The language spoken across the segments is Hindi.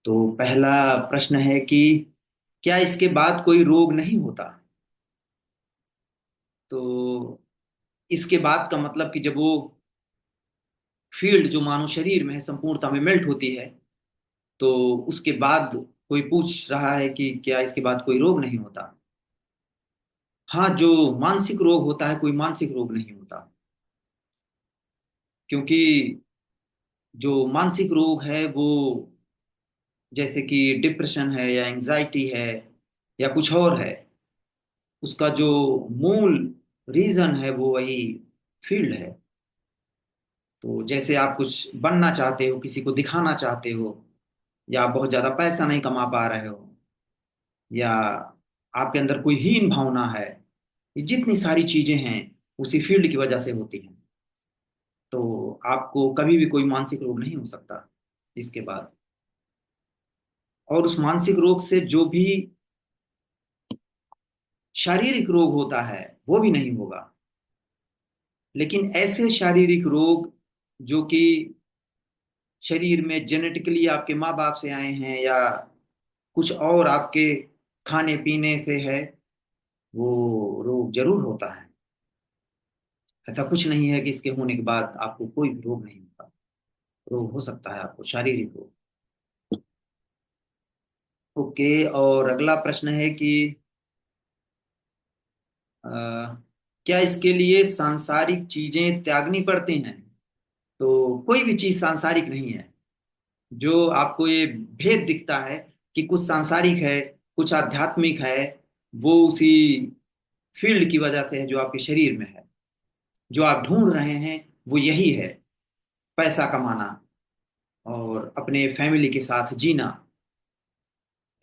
तो पहला प्रश्न है कि क्या इसके बाद कोई रोग नहीं होता। तो इसके बाद का मतलब कि जब वो फील्ड जो मानव शरीर में है संपूर्णता में मेल्ट होती है, तो उसके बाद कोई पूछ रहा है कि क्या इसके बाद कोई रोग नहीं होता। हाँ, जो मानसिक रोग होता है, कोई मानसिक रोग नहीं होता। क्योंकि जो मानसिक रोग है वो जैसे कि डिप्रेशन है या एंजाइटी है या कुछ और है, उसका जो मूल रीजन है वो वही फील्ड है। तो जैसे आप कुछ बनना चाहते हो, किसी को दिखाना चाहते हो, या बहुत ज्यादा पैसा नहीं कमा पा रहे हो, या आपके अंदर कोई हीन भावना है, ये जितनी सारी चीजें हैं उसी फील्ड की वजह से होती हैं। तो आपको कभी भी कोई मानसिक रोग नहीं हो सकता इसके बाद। और उस मानसिक रोग से जो भी शारीरिक रोग होता है वो भी नहीं होगा। लेकिन ऐसे शारीरिक रोग जो कि शरीर में जेनेटिकली आपके माँ बाप से आए हैं या कुछ और आपके खाने पीने से है, वो रोग जरूर होता है। ऐसा कुछ नहीं है कि इसके होने के बाद आपको कोई भी रोग नहीं होता। रोग हो सकता है आपको, शारीरिक रोग। ओके, और अगला प्रश्न है कि अ, क्या इसके लिए सांसारिक चीजें त्यागनी पड़ती हैं। तो कोई भी चीज सांसारिक नहीं है। जो आपको ये भेद दिखता है कि कुछ सांसारिक है, कुछ आध्यात्मिक है, वो उसी फील्ड की वजह से है जो आपके शरीर में है। जो आप ढूंढ रहे हैं वो यही है, पैसा कमाना और अपने फैमिली के साथ जीना,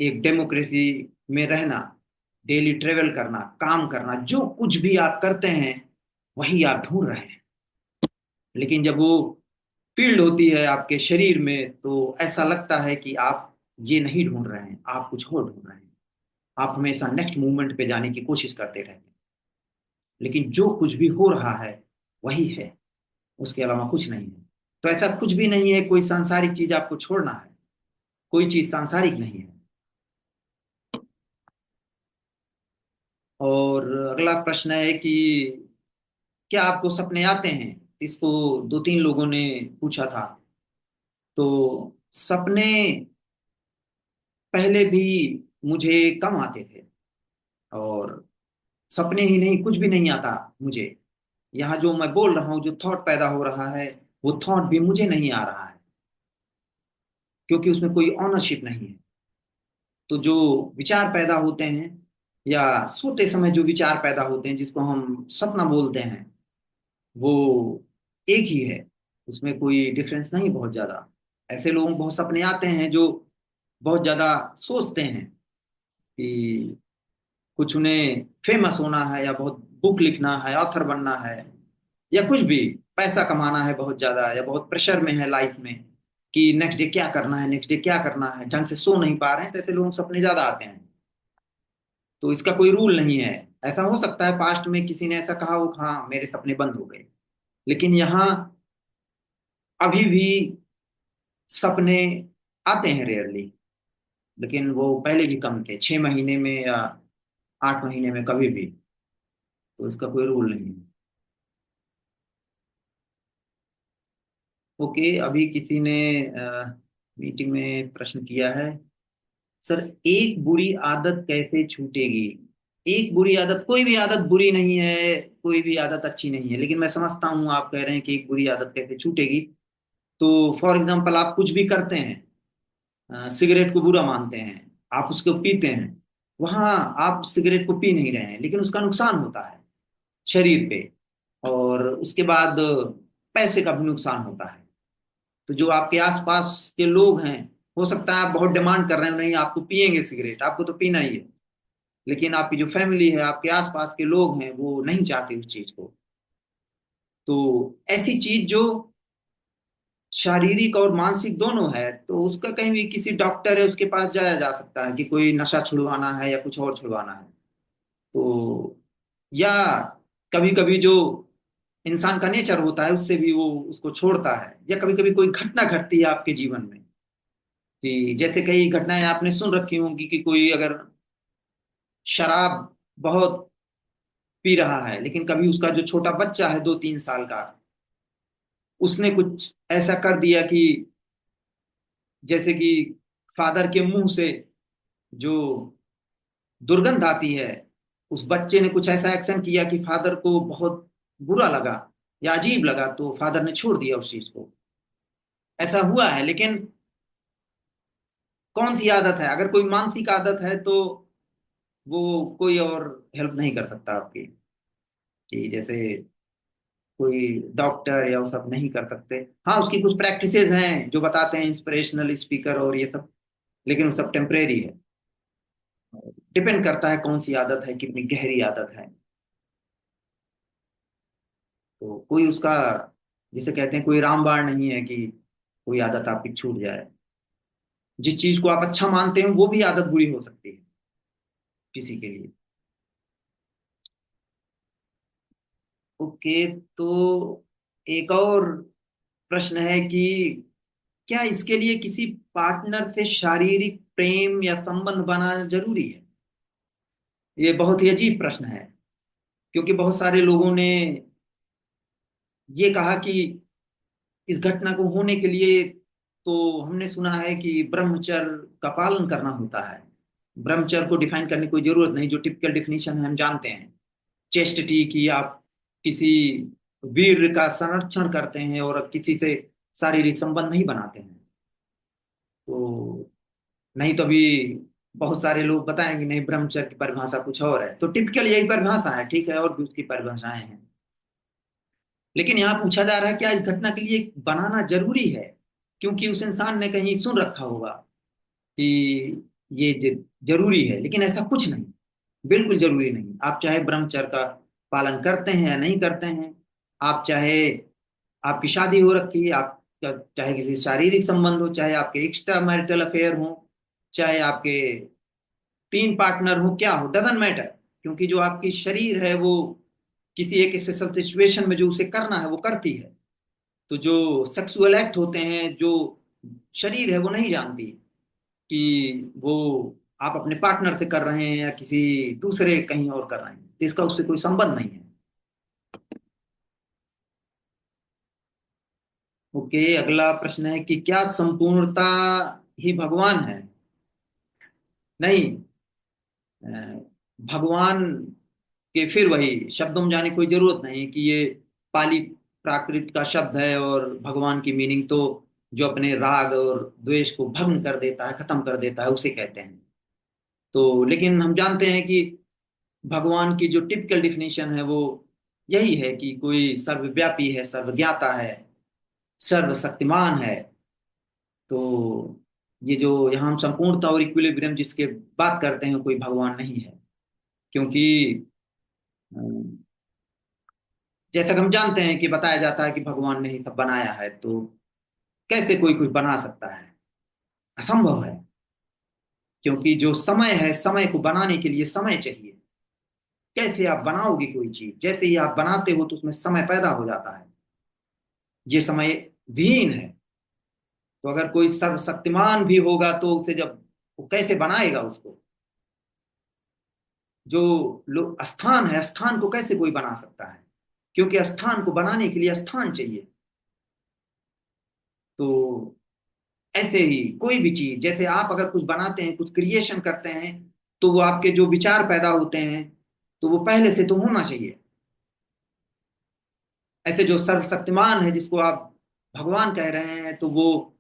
एक डेमोक्रेसी में रहना, डेली ट्रेवल करना, काम करना, जो कुछ भी आप करते हैं वही आप ढूंढ रहे हैं। लेकिन जब वो फील्ड होती है आपके शरीर में तो ऐसा लगता है कि आप ये नहीं ढूंढ रहे हैं, आप कुछ और ढूंढ रहे हैं। आप हमेशा नेक्स्ट मूवमेंट पे जाने की कोशिश करते रहते हैं। लेकिन जो कुछ भी हो रहा है वही है, उसके अलावा कुछ नहीं है। तो ऐसा कुछ भी नहीं है कोई सांसारिक चीज आपको छोड़ना है। कोई चीज सांसारिक नहीं है। और अगला प्रश्न है कि क्या आपको सपने आते हैं। इसको दो तीन लोगों ने पूछा था। तो सपने पहले भी मुझे कम आते थे, और सपने ही नहीं, कुछ भी नहीं आता मुझे। यहाँ जो मैं बोल रहा हूँ, जो थॉट पैदा हो रहा है, वो थॉट भी मुझे नहीं आ रहा है, क्योंकि उसमें कोई ऑनरशिप नहीं है। तो जो विचार पैदा होते हैं या सोते समय जो विचार पैदा होते हैं जिसको हम सपना बोलते हैं, वो एक ही है। उसमें कोई डिफरेंस नहीं बहुत ज्यादा। ऐसे लोग बहुत सपने आते हैं जो बहुत ज्यादा सोचते हैं कि कुछ उन्हें फेमस होना है, या बहुत बुक लिखना है, ऑथर बनना है, या कुछ भी पैसा कमाना है बहुत ज्यादा, या बहुत प्रेशर में है लाइफ में कि नेक्स्ट डे क्या करना है, नेक्स्ट डे क्या करना है, ढंग से सो नहीं पा रहे हैं। तो ऐसे लोगों को सपने ज्यादा आते हैं। तो इसका कोई रूल नहीं है। ऐसा हो सकता है पास्ट में किसी ने ऐसा कहा हो, हाँ मेरे सपने बंद हो गए। लेकिन यहाँ अभी भी सपने आते हैं रेयरली। लेकिन वो पहले भी कम थे, 6 महीने में या 8 महीने में कभी भी। तो इसका कोई रूल नहीं है। ओके, अभी किसी ने मीटिंग में प्रश्न किया है, सर एक बुरी आदत कैसे छूटेगी। एक बुरी आदत, कोई भी आदत बुरी नहीं है, कोई भी आदत अच्छी नहीं है। लेकिन मैं समझता हूँ आप कह रहे हैं कि एक बुरी आदत कैसे छूटेगी। तो फॉर एग्जाम्पल आप कुछ भी करते हैं, सिगरेट को बुरा मानते हैं, आप उसको पीते हैं। वहां आप सिगरेट को पी नहीं रहे हैं, लेकिन उसका नुकसान होता है शरीर पे। और उसके बाद पैसे का भी नुकसान होता है। तो जो आपके आसपास के लोग हैं, हो सकता है आप बहुत डिमांड कर रहे हो, नहीं आपको पिएंगे सिगरेट, आपको तो पीना ही है। लेकिन आपकी जो फैमिली है, आपके आसपास के लोग हैं, वो नहीं चाहते उस चीज को। तो ऐसी चीज जो शारीरिक और मानसिक दोनों है, तो उसका कहीं भी किसी डॉक्टर है उसके पास जाया जा सकता है कि कोई नशा छुड़वाना है या कुछ और छुड़वाना है। तो या कभी कभी जो इंसान का नेचर होता है उससे भी वो उसको छोड़ता है, या कभी कभी कोई घटना घटती है आपके जीवन में, कि जैसे कई घटनाएं आपने सुन रखी होंगी कि कोई अगर शराब बहुत पी रहा है, लेकिन कभी उसका जो छोटा बच्चा है 2-3 साल का, उसने कुछ ऐसा कर दिया कि जैसे कि फादर के मुंह से जो दुर्गंध आती है, उस बच्चे ने कुछ ऐसा एक्शन किया कि फादर को बहुत बुरा लगा या अजीब लगा, तो फादर ने छोड़ दिया उस चीज को। ऐसा हुआ है। लेकिन कौन सी आदत है? अगर कोई मानसिक आदत है तो वो कोई और हेल्प नहीं कर सकता आपकी, कि जैसे कोई डॉक्टर या वो सब नहीं कर सकते। हाँ, उसकी कुछ प्रैक्टिसेस हैं जो बताते हैं इंस्पिरेशनल स्पीकर और ये सब, लेकिन वो सब टेम्परेरी है। डिपेंड करता है कौन सी आदत है, कितनी गहरी आदत है। तो कोई उसका, जिसे कहते हैं, कोई रामबाण नहीं है कि कोई आदत आपकी छूट जाए। जिस चीज को आप अच्छा मानते हो वो भी आदत बुरी हो सकती है किसी के लिए। ओके, तो एक और प्रश्न है कि क्या इसके लिए किसी पार्टनर से शारीरिक प्रेम या संबंध बनाना जरूरी है? ये बहुत ही अजीब प्रश्न है, क्योंकि बहुत सारे लोगों ने ये कहा कि इस घटना को होने के लिए तो हमने सुना है कि ब्रह्मचर्य का पालन करना होता है। ब्रह्मचर्य को डिफाइन करने की कोई जरूरत नहीं, जो टिपिकल डिफिनीशन है हम जानते हैं। चेस्टिटी की, आप किसी वीर का संरक्षण करते हैं और किसी से शारीरिक संबंध नहीं बनाते हैं। तो नहीं तो अभी बहुत सारे लोग बताएंगे नहीं, ब्रह्मचर्य की परिभाषा कुछ और है। तो टिपिकल यही परिभाषा है, ठीक है, और भी उसकी परिभाषाएं हैं। लेकिन यहाँ पूछा जा रहा है क्या इस घटना के लिए बनाना जरूरी है? क्योंकि उस इंसान ने कहीं सुन रखा होगा कि ये जरूरी है, लेकिन ऐसा कुछ नहीं। बिल्कुल जरूरी नहीं। आप चाहे ब्रह्मचर्य का पालन करते हैं या नहीं करते हैं, आप चाहे आपकी शादी हो रखी है, आप चाहे किसी शारीरिक संबंध हो, चाहे आपके एक्स्ट्रा मैरिटल अफेयर हो, चाहे आपके 3 पार्टनर हो, क्या हो, डजेंट मैटर। क्योंकि जो आपकी शरीर है वो किसी एक स्पेशल सिचुएशन में जो उसे करना है वो करती है। तो जो सेक्सुअल एक्ट होते हैं, जो शरीर है वो नहीं जानती कि वो आप अपने पार्टनर से कर रहे हैं या किसी दूसरे कहीं और कर रहे हैं, तो इसका उससे कोई संबंध नहीं है। ओके, अगला प्रश्न है कि क्या संपूर्णता ही भगवान है? नहीं। अ, भगवान के फिर वही शब्दों में जाने की कोई जरूरत नहीं कि ये पाली प्राकृत का शब्द है, और भगवान की मीनिंग तो जो अपने राग और द्वेष को भग्न कर देता है, खत्म कर देता है, उसे कहते हैं। तो लेकिन हम जानते हैं कि भगवान की जो टिपिकल डिफिनीशन है वो यही है कि कोई सर्वव्यापी है, सर्वज्ञाता है, सर्वशक्तिमान है। तो ये जो यहाँ हम संपूर्णता और इक्विलिब्रियम जिसके बात करते हैं, कोई भगवान नहीं है। क्योंकि अम, जैसा कि हम जानते हैं कि बताया जाता है कि भगवान ने ही सब बनाया है, तो कैसे कोई कुछ बना सकता है? असंभव है। क्योंकि जो समय है, समय को बनाने के लिए समय चाहिए। कैसे आप बनाओगे कोई चीज? जैसे ही आप बनाते हो तो उसमें समय पैदा हो जाता है। ये समय विहीन है। तो अगर कोई सर्वशक्तिमान भी होगा तो उसे जब वो कैसे बनाएगा उसको? जो स्थान है, स्थान को कैसे कोई बना सकता है? क्योंकि स्थान को बनाने के लिए स्थान चाहिए। तो ऐसे ही कोई भी चीज, जैसे आप अगर कुछ बनाते हैं, कुछ क्रिएशन करते हैं, तो वो आपके जो विचार पैदा होते हैं, तो वो पहले से तो होना चाहिए। ऐसे जो सर्वशक्तिमान है जिसको आप भगवान कह रहे हैं, तो वो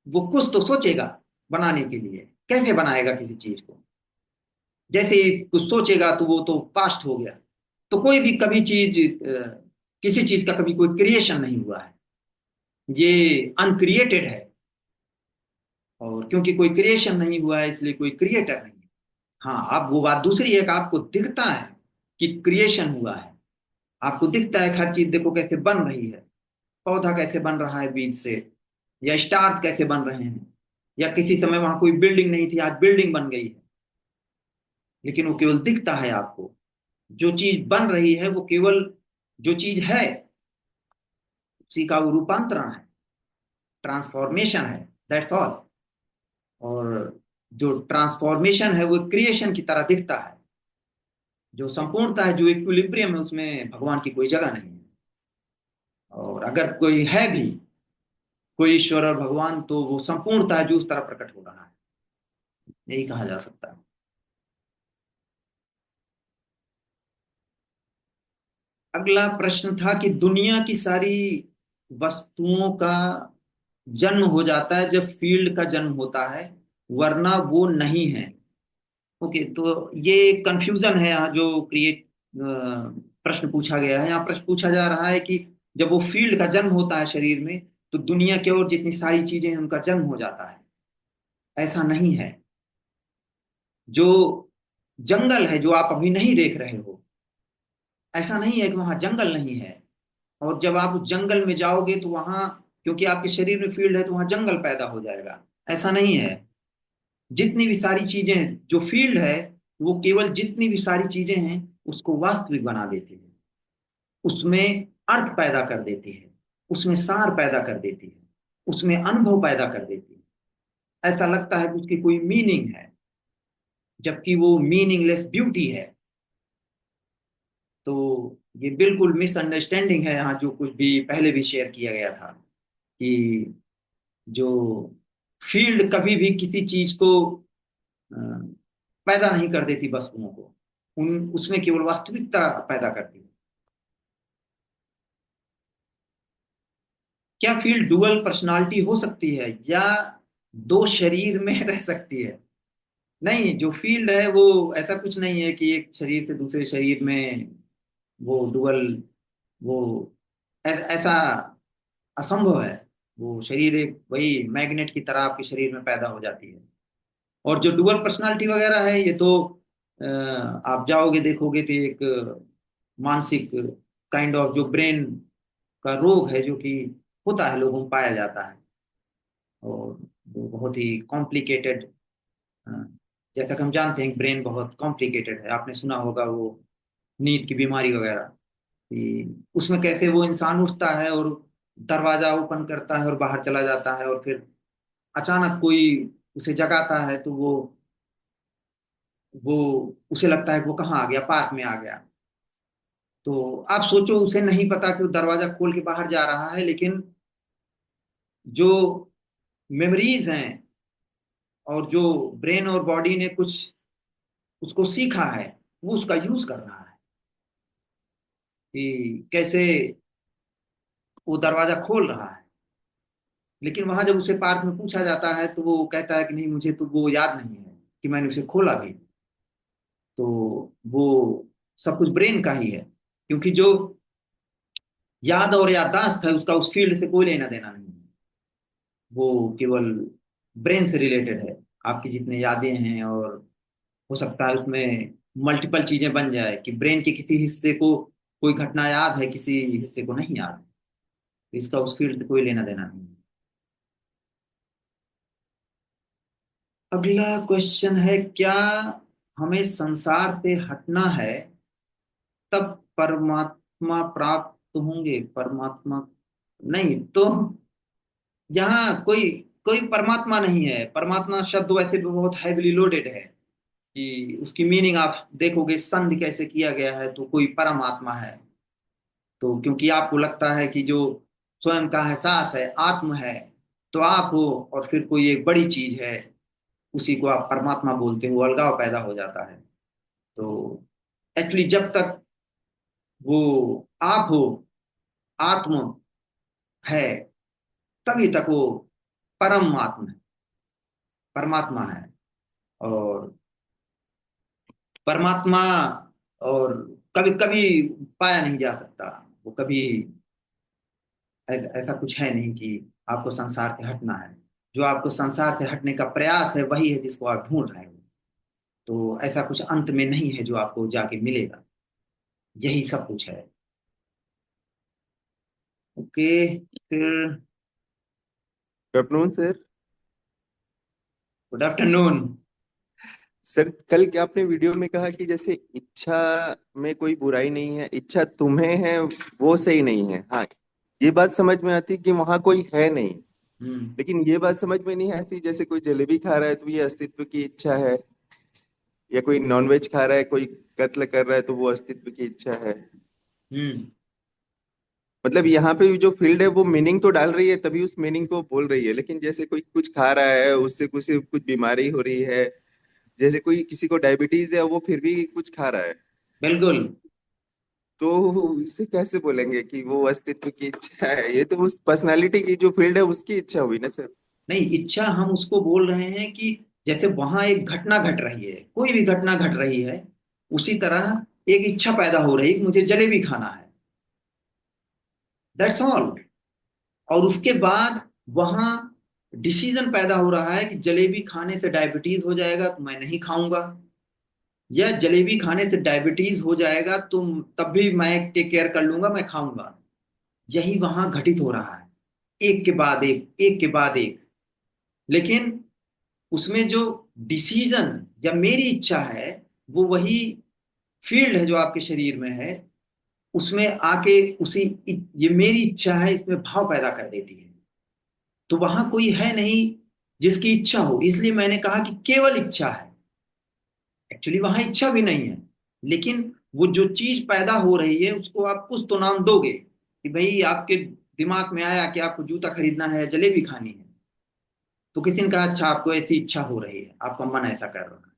कुछ तो सोचेगा बनाने के लिए। कैसे बनाएगा किसी चीज को? जैसे ही कुछ सोचेगा तो वो तो पास्ट हो गया। तो कोई भी कभी चीज किसी चीज का कभी कोई क्रिएशन नहीं हुआ है। ये अनक्रिएटेड है। और क्योंकि कोई क्रिएशन नहीं हुआ है, इसलिए कोई क्रिएटर नहीं है। हाँ, अब वो बात दूसरी है कि आपको दिखता है कि क्रिएशन हुआ है। आपको दिखता है कि हर चीज देखो कैसे बन रही है। पौधा कैसे बन रहा है बीज से, या स्टार्स कैसे बन रहे हैं, या किसी समय वहां कोई बिल्डिंग नहीं थी, आज बिल्डिंग बन गई है। लेकिन वो केवल दिखता है आपको। जो चीज बन रही है वो केवल जो चीज है उसी का वो रूपांतरण है, ट्रांसफॉर्मेशन है, दैट्स ऑल। और जो ट्रांसफॉर्मेशन है वो क्रिएशन की तरह दिखता है। जो संपूर्णता है, जो इक्विलिब्रियम है, उसमें भगवान की कोई जगह नहीं है। और अगर कोई है भी, कोई ईश्वर और भगवान, तो वो संपूर्णता है जो उस तरह प्रकट हो रहा है, यही कहा जा सकता है। अगला प्रश्न था कि दुनिया की सारी वस्तुओं का जन्म हो जाता है जब फील्ड का जन्म होता है, वरना वो नहीं है। ओके, तो ये कंफ्यूजन है यहाँ जो क्रिएट प्रश्न पूछा गया है। यहाँ प्रश्न पूछा जा रहा है कि जब वो फील्ड का जन्म होता है शरीर में, तो दुनिया की और जितनी सारी चीजें हैं उनका जन्म हो जाता है। ऐसा नहीं है। जो जंगल है जो आप अभी नहीं देख रहे हो, ऐसा नहीं है कि वहां जंगल नहीं है। और जब आप उस जंगल में जाओगे तो वहां, क्योंकि आपके शरीर में फील्ड है, तो वहां जंगल पैदा हो जाएगा। ऐसा नहीं है। जितनी भी सारी चीजें, जो फील्ड है, वो केवल जितनी भी सारी चीजें हैं उसको वास्तविक बना देती है, उसमें अर्थ पैदा कर देती है, उसमें सार पैदा कर देती है, उसमें अनुभव पैदा कर देती है। ऐसा लगता है कि उसकी कोई मीनिंग है, जबकि वो मीनिंगलेस ब्यूटी है। तो ये बिल्कुल मिसअंडरस्टैंडिंग है यहाँ, जो कुछ भी पहले भी शेयर किया गया था कि जो फील्ड कभी भी किसी चीज को अ, पैदा नहीं कर देती वस्तुओं को, उन उसमें केवल वास्तविकता पैदा करती है। क्या फील्ड डुअल पर्सनालिटी हो सकती है, या दो शरीर में रह सकती है? नहीं, जो फील्ड है वो ऐसा कुछ नहीं है कि एक शरीर से दूसरे शरीर में वो डुअल, वो ऐसा असंभव है। वो शरीर एक वही मैग्नेट की तरह आपके शरीर में पैदा हो जाती है। और जो डुअल पर्सनालिटी वगैरह है, ये तो आप जाओगे देखोगे तो एक मानसिक काइंड ऑफ जो ब्रेन का रोग है, जो कि होता है, लोगों में पाया जाता है। और वो बहुत ही कॉम्प्लिकेटेड, जैसा कि हम जानते हैं ब्रेन बहुत कॉम्प्लिकेटेड है। आपने सुना होगा वो नींद की बीमारी वगैरह, कि उसमें कैसे वो इंसान उठता है और दरवाजा ओपन करता है और बाहर चला जाता है, और फिर अचानक कोई उसे जगाता है, तो वो उसे लगता है कि वो कहाँ आ गया, पार्क में आ गया। तो आप सोचो, उसे नहीं पता कि वो दरवाजा खोल के बाहर जा रहा है, लेकिन जो मेमोरीज हैं और जो ब्रेन और बॉडी ने कुछ उसको सीखा है, वो उसका यूज कर रहा है कि कैसे वो दरवाजा खोल रहा है। लेकिन वहां जब उसे पार्क में पूछा जाता है, तो वो कहता है कि नहीं, मुझे तो वो याद नहीं है कि मैंने उसे खोला भी। तो वो सब कुछ ब्रेन का ही है, क्योंकि जो याद और याददाश्त है उसका उस फील्ड से कोई लेना देना नहीं है। वो केवल ब्रेन से रिलेटेड है। आपकी जितने यादें हैं, और हो सकता है उसमें मल्टीपल चीजें बन जाए कि ब्रेन के किसी हिस्से को कोई घटना याद है, किसी हिस्से को नहीं याद है। तो इसका उस फील्ड से कोई लेना देना नहीं है। अगला क्वेश्चन है, क्या हमें संसार से हटना है तब परमात्मा प्राप्त होंगे? परमात्मा नहीं तो यहाँ कोई कोई परमात्मा नहीं है। परमात्मा शब्द वैसे भी बहुत हैविली लोडेड है, कि उसकी मीनिंग आप देखोगे संधि कैसे किया गया है, तो कोई परमात्मा है। तो क्योंकि आपको लगता है कि जो स्वयं का एहसास है आत्म है, तो आप हो, और फिर कोई एक बड़ी चीज है, उसी को आप परमात्मा बोलते हो, अलगाव पैदा हो जाता है। तो एक्चुअली जब तक वो आप हो, आत्म है, तभी तक वो परम आत्मा है, परमात्मा है। और परमात्मा और कभी कभी पाया नहीं जा सकता। वो कभी ऐसा कुछ है नहीं कि आपको संसार से हटना है। जो आपको संसार से हटने का प्रयास है, वही है जिसको आप ढूंढ रहे हो। तो ऐसा कुछ अंत में नहीं है जो आपको जाके मिलेगा। यही सब कुछ है। ओके, फिर good afternoon sir. Good afternoon. Sir, कल क्या आपने वीडियो में कहा कि जैसे इच्छा में कोई बुराई नहीं है, इच्छा तुम्हें है वो सही नहीं है। हाँ, ये बात समझ में आती कि वहां कोई है नहीं, हम्म। लेकिन ये बात समझ में नहीं आती, जैसे कोई जलेबी खा रहा है तो ये अस्तित्व की इच्छा है, या कोई नॉनवेज खा रहा है, कोई कत्ल कर रहा है तो वो अस्तित्व की इच्छा है। हम्म। मतलब यहाँ पे जो फील्ड है वो मीनिंग तो डाल रही है, तभी उस मीनिंग को बोल रही है। लेकिन जैसे कोई कुछ खा रहा है, उससे कुछ कुछ बीमारी हो रही है, जैसे कोई किसी को डायबिटीज है, वो फिर भी कुछ खा रहा है, बिल्कुल। तो इसे कैसे बोलेंगे कि वो अस्तित्व की इच्छा है? ये तो उस पर्सनालिटी की जो फील्ड है उसकी इच्छा हुई ना सर। नहीं, इच्छा हम उसको बोल रहे हैं कि जैसे वहां एक घटना घट रही है, कोई भी घटना घट रही है, उसी तरह एक इच्छा पैदा हो रही है कि मुझे जलेबी खाना है। That's all. और उसके बाद वहां डिसीजन पैदा हो रहा है कि जलेबी खाने से डायबिटीज हो जाएगा तो मैं नहीं खाऊंगा, या जलेबी खाने से डायबिटीज हो जाएगा तो तब भी मैं टेक केयर कर लूंगा, मैं खाऊंगा। यही वहां घटित हो रहा है, एक के बाद एक के बाद एक। लेकिन उसमें जो डिसीजन या मेरी इच्छा है, वो वही फील्ड है जो आपके शरीर में है, उसमें आके उसी ये मेरी इच्छा है इसमें भाव पैदा कर देती है। तो वहां कोई है नहीं जिसकी इच्छा हो, इसलिए मैंने कहा कि केवल इच्छा है। एक्चुअली वहां इच्छा भी नहीं है, लेकिन वो जो चीज पैदा हो रही है उसको आप कुछ तो नाम दोगे कि भाई आपके दिमाग में आया कि आपको जूता खरीदना है, जलेबी खानी है, तो किसी ने कहा अच्छा आपको ऐसी इच्छा हो रही है, आपका मन ऐसा कर रहा है।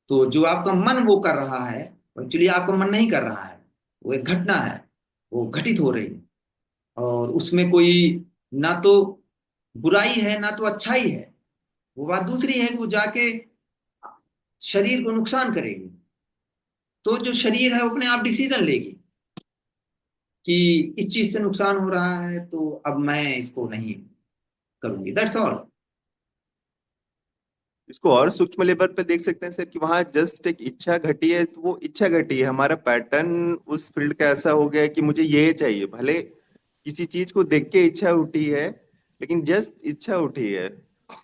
तो जो आपका मन वो कर रहा है, एक्चुअली आपका मन नहीं कर रहा है, वो एक घटना है, वो घटित हो रही है। और उसमें कोई ना तो बुराई है ना तो अच्छाई है। वो बात दूसरी है कि वो जाके शरीर को नुकसान करेगी, तो जो शरीर है वो अपने आप डिसीजन लेगी कि इस चीज से नुकसान हो रहा है तो अब मैं इसको नहीं करूंगी। That's all. इसको और सूक्ष्म लेवल पे देख सकते हैं सर, कि वहां जस्ट एक इच्छा घटी है, तो वो इच्छा घटी है, हमारा पैटर्न उस फील्ड का ऐसा हो गया है कि मुझे ये चाहिए। भले किसी चीज को देख के इच्छा उठी है, लेकिन जस्ट इच्छा उठी है,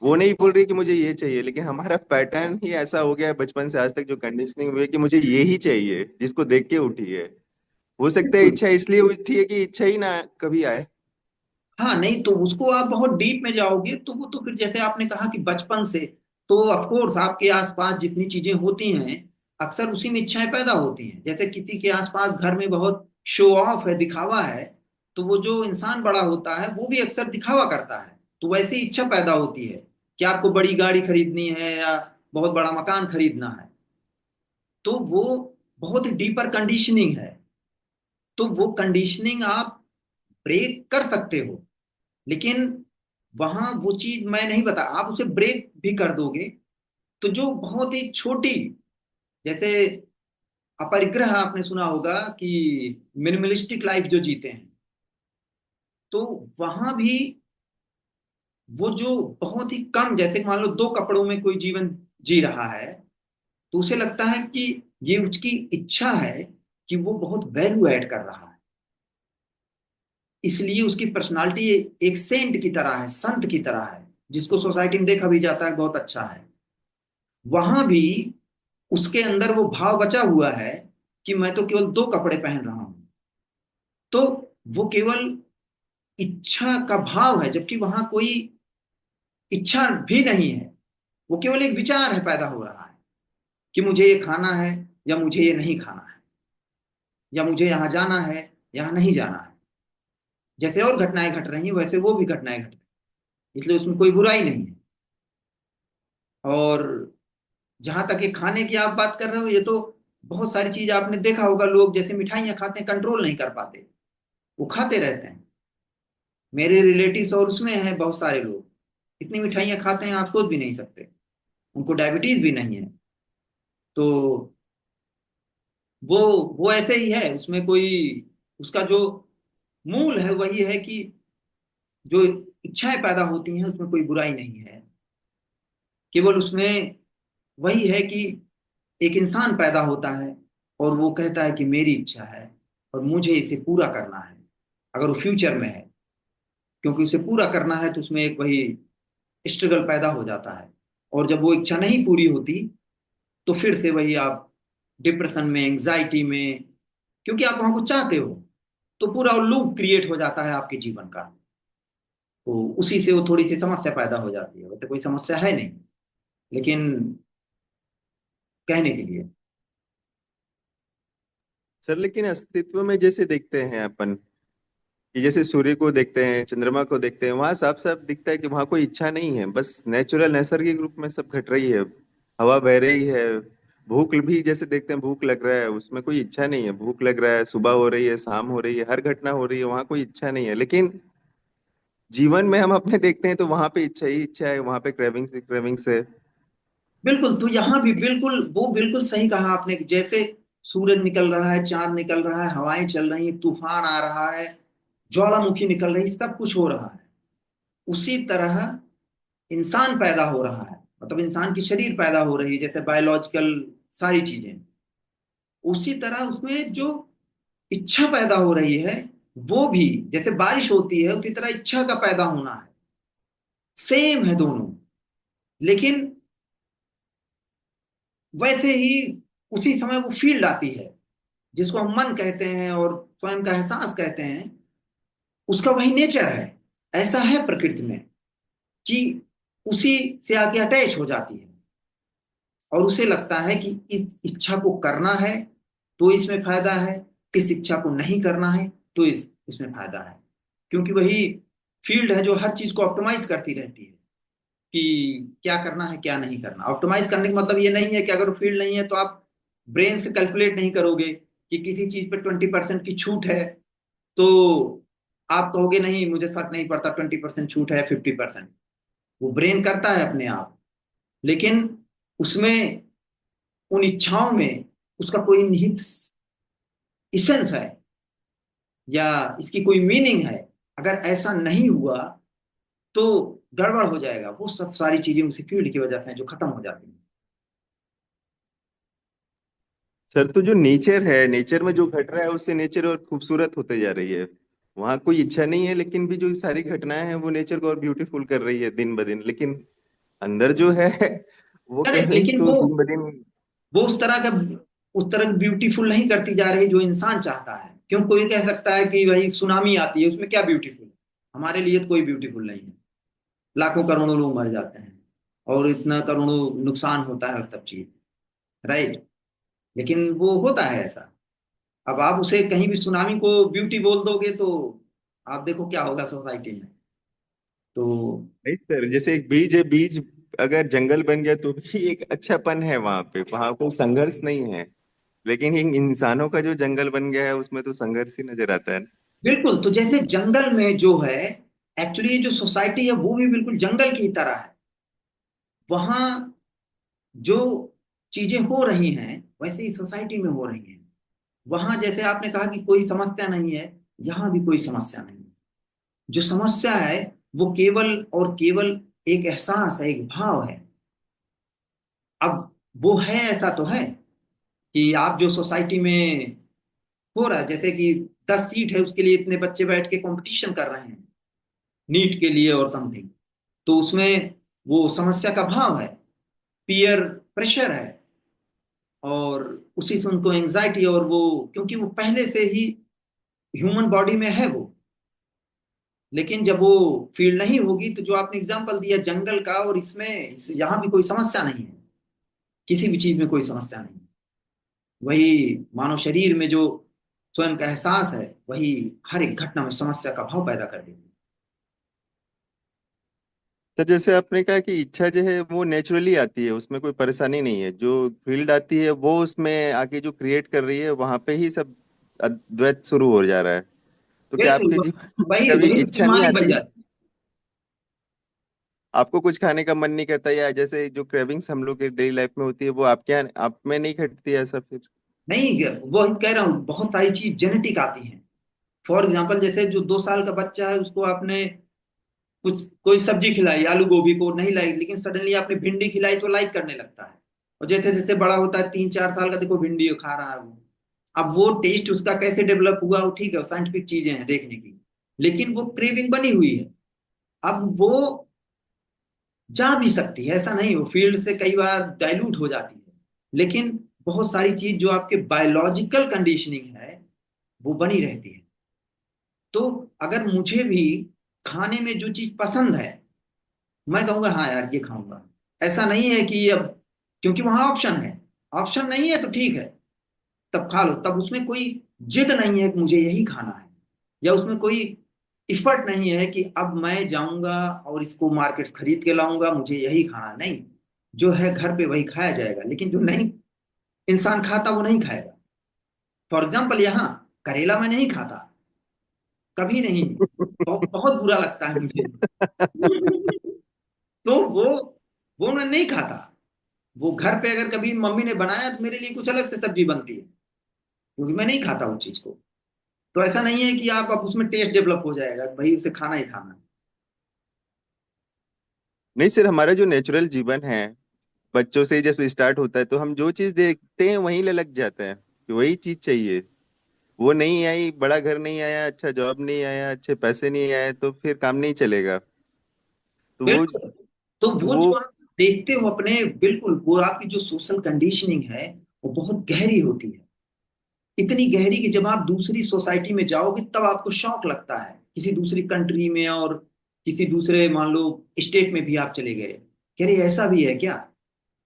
वो नहीं बोल रही कि मुझे ये चाहिए, लेकिन हमारा पैटर्न ही ऐसा हो गया है बचपन से आज तक, जो कंडीशनिंग हुई है कि मुझे ये ही चाहिए जिसको देख के उठी है। हो सकता है बिल्कुल। इच्छा इसलिए उठी है कि इच्छा ही ना कभी आए। हाँ, नहीं तो उसको आप बहुत डीप में जाओगे तो वो तो फिर जैसे आपने कहा कि बचपन से, तो ऑफ कोर्स आपके आसपास जितनी चीजें होती हैं अक्सर उसी में इच्छाएं पैदा होती हैं। जैसे किसी के आसपास घर में बहुत शो ऑफ है, दिखावा है, तो वो जो इंसान बड़ा होता है वो भी अक्सर दिखावा करता है, तो वैसी इच्छा पैदा होती है कि आपको बड़ी गाड़ी खरीदनी है या बहुत बड़ा मकान खरीदना है। तो वो बहुत ही डीपर कंडीशनिंग है। तो वो कंडीशनिंग आप ब्रेक कर सकते हो, लेकिन वहां वो चीज मैं नहीं बता, आप उसे ब्रेक भी कर दोगे तो जो बहुत ही छोटी, जैसे अपरिग्रह आपने सुना होगा कि मिनिमलिस्टिक लाइफ जो जीते हैं, तो वहां भी वो जो बहुत ही कम, जैसे मान लो दो कपड़ों में कोई जीवन जी रहा है, तो उसे लगता है कि ये उसकी इच्छा है कि वो बहुत वैल्यू ऐड कर रहा है, इसलिए उसकी पर्सनालिटी एक सेंट की तरह है, संत की तरह है, जिसको सोसाइटी में देखा भी जाता है बहुत अच्छा है। वहां भी उसके अंदर वो भाव बचा हुआ है कि मैं तो केवल दो कपड़े पहन रहा हूं। तो वो केवल इच्छा का भाव है, जबकि वहां कोई इच्छा भी नहीं है, वो केवल एक विचार है पैदा हो रहा है कि मुझे ये खाना है या मुझे ये नहीं खाना है, या मुझे यहां जाना है, यहां नहीं जाना है। जैसे और घटनाएं घट रही हैं वैसे वो भी घटनाएं घट रही हैं, इसलिए उसमें कोई बुराई नहीं है। और जहां तक ये खाने की आप बात कर रहे हो, ये तो बहुत सारी चीज आपने देखा होगा, लोग जैसे मिठाइयाँ खाते हैं कंट्रोल नहीं कर पाते, वो खाते रहते हैं। मेरे रिलेटिव्स और उसमें हैं बहुत सारे लोग, इतनी मिठाइयाँ खाते हैं आप सोच भी नहीं सकते, उनको डायबिटीज भी नहीं है। तो वो वो ऐसे ही है, उसमें कोई, उसका जो मूल है वही है कि जो इच्छाएं पैदा होती हैं उसमें कोई बुराई नहीं है। केवल उसमें वही है कि एक इंसान पैदा होता है और वो कहता है कि मेरी इच्छा है और मुझे इसे पूरा करना है, अगर वो फ्यूचर में है, क्योंकि उसे पूरा करना है तो उसमें एक वही स्ट्रगल पैदा हो जाता है। और जब वो इच्छा नहीं पूरी होती तो फिर से वही आप डिप्रेशन में, एंग्जाइटी में, क्योंकि आप वहां को चाहते हो, तो पूरा लूप क्रिएट हो जाता है आपके जीवन का। तो उसी से वो थोड़ी सी समस्या पैदा हो जाती है, वैसे कोई समस्या है नहीं, लेकिन कहने के लिए। सर लेकिन अस्तित्व में जैसे देखते हैं अपन कि जैसे सूर्य को देखते हैं, चंद्रमा को देखते हैं, वहां साफ साफ दिखता है कि वहां कोई इच्छा नहीं है, बस नेचुरल नैसर्गिक रूप में सब घट रही है। हवा बह रही है। भूख भी जैसे देखते हैं, भूख लग रहा है, उसमें कोई इच्छा नहीं है, भूख लग रहा है, सुबह हो रही है, शाम हो रही है, हर घटना हो रही है, वहां कोई इच्छा नहीं है। लेकिन जीवन में हम अपने देखते हैं तो वहां पे इच्छा ही इच्छा है, वहां पे क्रेविंग्स ही क्रेविंग्स है। बिल्कुल, तो यहाँ भी बिल्कुल वो बिल्कुल सही कहा आपने कि जैसे सूरज निकल रहा है, चांद निकल रहा है, हवाएं चल रही हैं, तूफान आ रहा है, ज्वालामुखी निकल रही, सब कुछ हो रहा है। उसी तरह इंसान पैदा हो रहा है, मतलब इंसान की शरीर पैदा हो रही है, जैसे बायोलॉजिकल सारी चीजें, उसी तरह उसमें जो इच्छा पैदा हो रही है, वो भी जैसे बारिश होती है उसी तरह इच्छा का पैदा होना है। सेम है दोनों। लेकिन वैसे ही उसी समय वो फील्ड आती है, जिसको हम मन कहते हैं और स्वयं का एहसास कहते हैं, उसका वही नेचर है। ऐसा है प्रकृति में कि उसी से आके अटैच हो जाती है, और उसे लगता है कि इस इच्छा को करना है तो इसमें फायदा है, इस इच्छा को नहीं करना है तो इसमें फायदा है। क्योंकि वही फील्ड है जो हर चीज को ऑप्टिमाइज करती रहती है कि क्या करना है क्या नहीं करना। ऑप्टिमाइज करने का मतलब ये नहीं है कि अगर फील्ड नहीं है तो आप ब्रेन से कैलकुलेट नहीं करोगे कि किसी चीज पे 20% की छूट है, तो आप कहोगे नहीं मुझे फर्क नहीं पड़ता, 20% छूट है, 50%। वो ब्रेन करता है अपने आप, लेकिन उसमें उन इच्छाओं में उसका कोई निहित इसेंस है या इसकी कोई मीनिंग है। अगर ऐसा नहीं हुआ तो गड़बड़ हो जाएगा। वो सब सारी चीजें उसी फील्ड की वजह से हैं जो खत्म हो जाती हैं। सर तो जो नेचर है, नेचर में जो घट रहा है उससे नेचर और खूबसूरत होते जा रही है। वहां कोई इच्छा नहीं है, लेकिन भी जो सारी घटनाएं हैं वो नेचर को और ब्यूटीफुल कर रही है दिन ब दिन। लेकिन अंदर जो है वो करेक्ट, क्रेविंग्स लेकिन तो वो दिन ब दिन। वो उस तरह ब्यूटीफुल नहीं करती जा रही जो इंसान चाहता है। क्यों, कोई कह सकता है कि भाई सुनामी आती है उसमें क्या ब्यूटीफुल है? हमारे लिए तो कोई ब्यूटीफुल नहीं है। लाखों करोड़ों लोग मर जाते हैं और इतना करोड़ों नुकसान होता है और सब चीज, राइट। लेकिन वो होता है ऐसा। अब आप उसे कहीं भी सुनामी को ब्यूटी बोल दोगे तो आप देखो क्या होगा सोसाइटी में। तो नहीं सर, जैसे एक बीज है, बीज अगर जंगल बन गया तो भी एक अच्छापन है वहां पे, वहां कोई संघर्ष नहीं है। लेकिन इन इंसानों का जो जंगल बन गया है उसमें तो संघर्ष ही नजर आता है। बिल्कुल, तो जैसे जंगल में जो है, एक्चुअली ये जो सोसाइटी है वो भी बिल्कुल जंगल की तरह है। वहां जो चीजें हो रही हैं वैसे ही सोसाइटी में हो रही हैं। वहां जैसे आपने कहा कि कोई समस्या नहीं है, यहाँ भी कोई समस्या नहीं है। जो समस्या है वो केवल और केवल एक एहसास है, एक भाव है। अब वो है, ऐसा तो है कि आप जो सोसाइटी में हो रहा है, जैसे कि 10 सीट है उसके लिए इतने बच्चे बैठ के कंपटीशन कर रहे हैं, नीट के लिए और समथिंग, तो उसमें वो समस्या का भाव है, पीयर प्रेशर है, और उसी से उनको एंजाइटी, और वो क्योंकि वो पहले से ही ह्यूमन बॉडी में है वो। लेकिन जब वो फील्ड नहीं होगी तो जो आपने एग्जांपल दिया जंगल का, और इसमें यहाँ भी कोई समस्या नहीं है, किसी भी चीज में कोई समस्या नहीं है। वही मानव शरीर में जो स्वयं का एहसास है वही हर एक घटना में समस्या का भाव पैदा कर देती है। तो जैसे आपने कहा कि इच्छा जो है वो नेचुरली आती है, उसमें कोई परेशानी नहीं है, जो फील्ड आती है वो उसमें आके जो क्रिएट कर रही है वहां पे ही सब अद्वैत शुरू हो जा रहा है। तो क्या बिल्कुल, आपके जीवन में वही कभी वही उसकी इच्छा नहीं मालिक बन आती? जाती है। आपको कुछ खाने का मन नहीं करता, या जैसे जो क्रेविंग्स हम लोग के डेली लाइफ में होती है वो आपके यहाँ आप में नहीं घटती है ऐसा फिर? नहीं, वो कह रहा हूँ बहुत सारी चीज जेनेटिक आती हैं। फॉर एग्जाम्पल, जैसे जो 2 साल का बच्चा है उसको आपने कुछ कोई सब्जी खिलाई, आलू गोभी को नहीं लाइक, लेकिन सडनली आपने भिंडी खिलाई तो लाइक करने लगता है। और जैसे जैसे बड़ा होता है, 3-4 साल का, देखो भिंडी खा रहा है वो। अब वो टेस्ट उसका कैसे डेवलप हुआ वो ठीक है, साइंटिफिक चीजें हैं देखने की, लेकिन वो क्रेविंग बनी हुई है। अब वो जा भी सकती है, ऐसा नहीं, हो फील्ड से कई बार डाइल्यूट हो जाती है, लेकिन बहुत सारी चीज जो आपके बायोलॉजिकल कंडीशनिंग है वो बनी रहती है। तो अगर मुझे भी खाने में जो चीज पसंद है, मैं कहूंगा हाँ यार ये खाऊंगा। ऐसा नहीं है कि अब, क्योंकि वहां ऑप्शन है। ऑप्शन नहीं है तो ठीक है, तब खा लो, तब उसमें कोई जिद नहीं है कि मुझे यही खाना है, या उसमें कोई इफर्ट नहीं है कि अब मैं जाऊंगा और इसको मार्केट खरीद के लाऊंगा, मुझे यही खाना नहीं। जो है घर पे वही खाया जाएगा, लेकिन जो नहीं इंसान खाता वो नहीं खाएगा। फॉर एग्जाम्पल यहाँ करेला मैं नहीं खाता, कभी नहीं। बहुत बुरा लगता है मुझे। तो वो मैं नहीं खाता। वो घर पे अगर कभी मम्मी ने बनाया तो मेरे लिए कुछ अलग से सब्जी बनती है, क्योंकि मैं नहीं खाता उस चीज को। तो ऐसा नहीं है कि आप अब उसमें टेस्ट डेवलप हो जाएगा कि भाई उसे खाना ही खाना है। नहीं सर, हमारा जो नेचुरल जीवन है, बच्चों से ही जब स्टार्ट होता है तो हम जो चीज देखते हैं वहीं लग जाते हैं कि वही चीज चाहिए। वो नहीं आई, बड़ा घर नहीं आया, अच्छा जॉब नहीं आया, अच्छे पैसे नहीं आए, तो फिर काम नहीं चलेगा। तो वो बिल्कुल। तो तो वो वो जो आप देखते हो अपने, बिल्कुल वो आपकी जो सोशल कंडीशनिंग है वो बहुत गहरी होती है। इतनी गहरी कि जब आप दूसरी सोसाइटी में जाओगे तब आपको शौक लगता है, किसी दूसरी कंट्री में और किसी दूसरे मान लो स्टेट में भी आप चले गए, कह रहे ऐसा भी है क्या।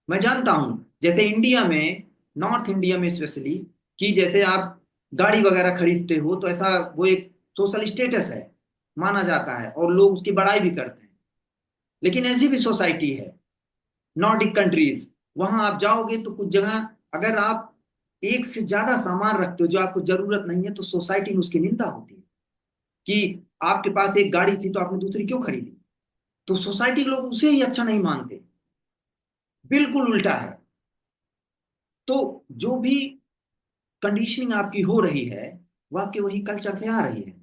मैं जानता हूं, जैसे इंडिया में, नॉर्थ इंडिया में स्पेशली, कि जैसे आप गाड़ी वगैरह खरीदते हो तो ऐसा वो एक सोशल स्टेटस है, माना जाता है और लोग उसकी बड़ाई भी करते हैं। लेकिन ऐसी भी सोसाइटी है, नॉर्डिक कंट्रीज, वहां आप जाओगे तो कुछ जगह अगर आप एक से ज्यादा सामान रखते हो जो आपको जरूरत नहीं है तो सोसाइटी में उसकी निंदा होती है कि आपके पास एक गाड़ी थी तो आपने दूसरी क्यों खरीदी। तो सोसाइटी के लोग उसे ही अच्छा नहीं मानते। बिल्कुल उल्टा है। तो जो भी कंडीशनिंग आपकी हो रही है वो आपके वही कल्चर से आ रही है,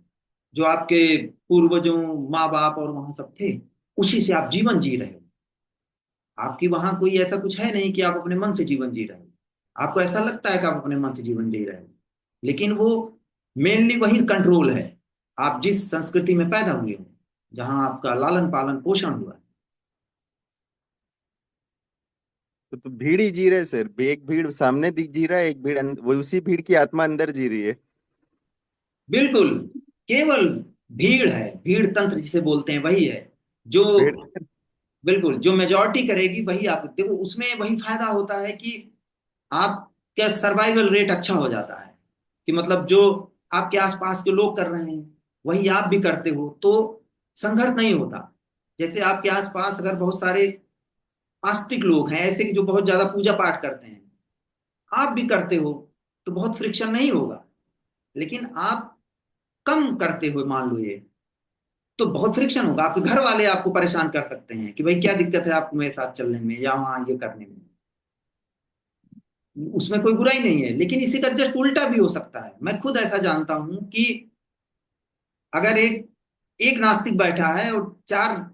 जो आपके पूर्वजों, माँ बाप और वहां सब थे, उसी से आप जीवन जी रहे हो। आपकी वहां कोई ऐसा कुछ है नहीं कि आप अपने मन से जीवन जी रहे हो। आपको ऐसा लगता है कि आप अपने मन से जीवन जी रहे हो, लेकिन वो मेनली वही कंट्रोल है। आप जिस संस्कृति में पैदा हुए हो, जहां आपका लालन पालन पोषण हुआ है। तो भीड़ ही जी रहे सर। एक भीड़ सामने दिख जी रहा है, एक भीड़ वो उसी भीड़ की आत्मा अंदर जी रही है। बिल्कुल। केवल भीड़ है, भीड़ तंत्र जिसे बोलते हैं वही है जो, भीड़। बिल्कुल जो मेजोरिटी करेगी वही। आप देखो उसमें वही फायदा होता है कि आपका सर्वाइवल रेट अच्छा हो जाता है, कि मतलब जो आपके आसपास के लोग कर रहे हैं वही आप भी करते हो, तो संघर्ष नहीं होता। जैसे आपके आसपास अगर बहुत सारे आस्तिक लोग हैं ऐसे कि जो बहुत ज्यादा पूजा पाठ करते हैं, आप भी करते हो, तो बहुत फ्रिक्शन नहीं होगा। लेकिन आप कम करते हो मान लो ये, तो बहुत फ्रिक्शन होगा। आपके घर वाले आपको परेशान कर सकते हैं कि भाई क्या दिक्कत है आपको मेरे साथ चलने में या वहां ये करने में। उसमें कोई बुराई नहीं है, लेकिन इसी का जस्ट उल्टा भी हो सकता है। मैं खुद ऐसा जानता हूं कि अगर एक एक नास्तिक बैठा है और चार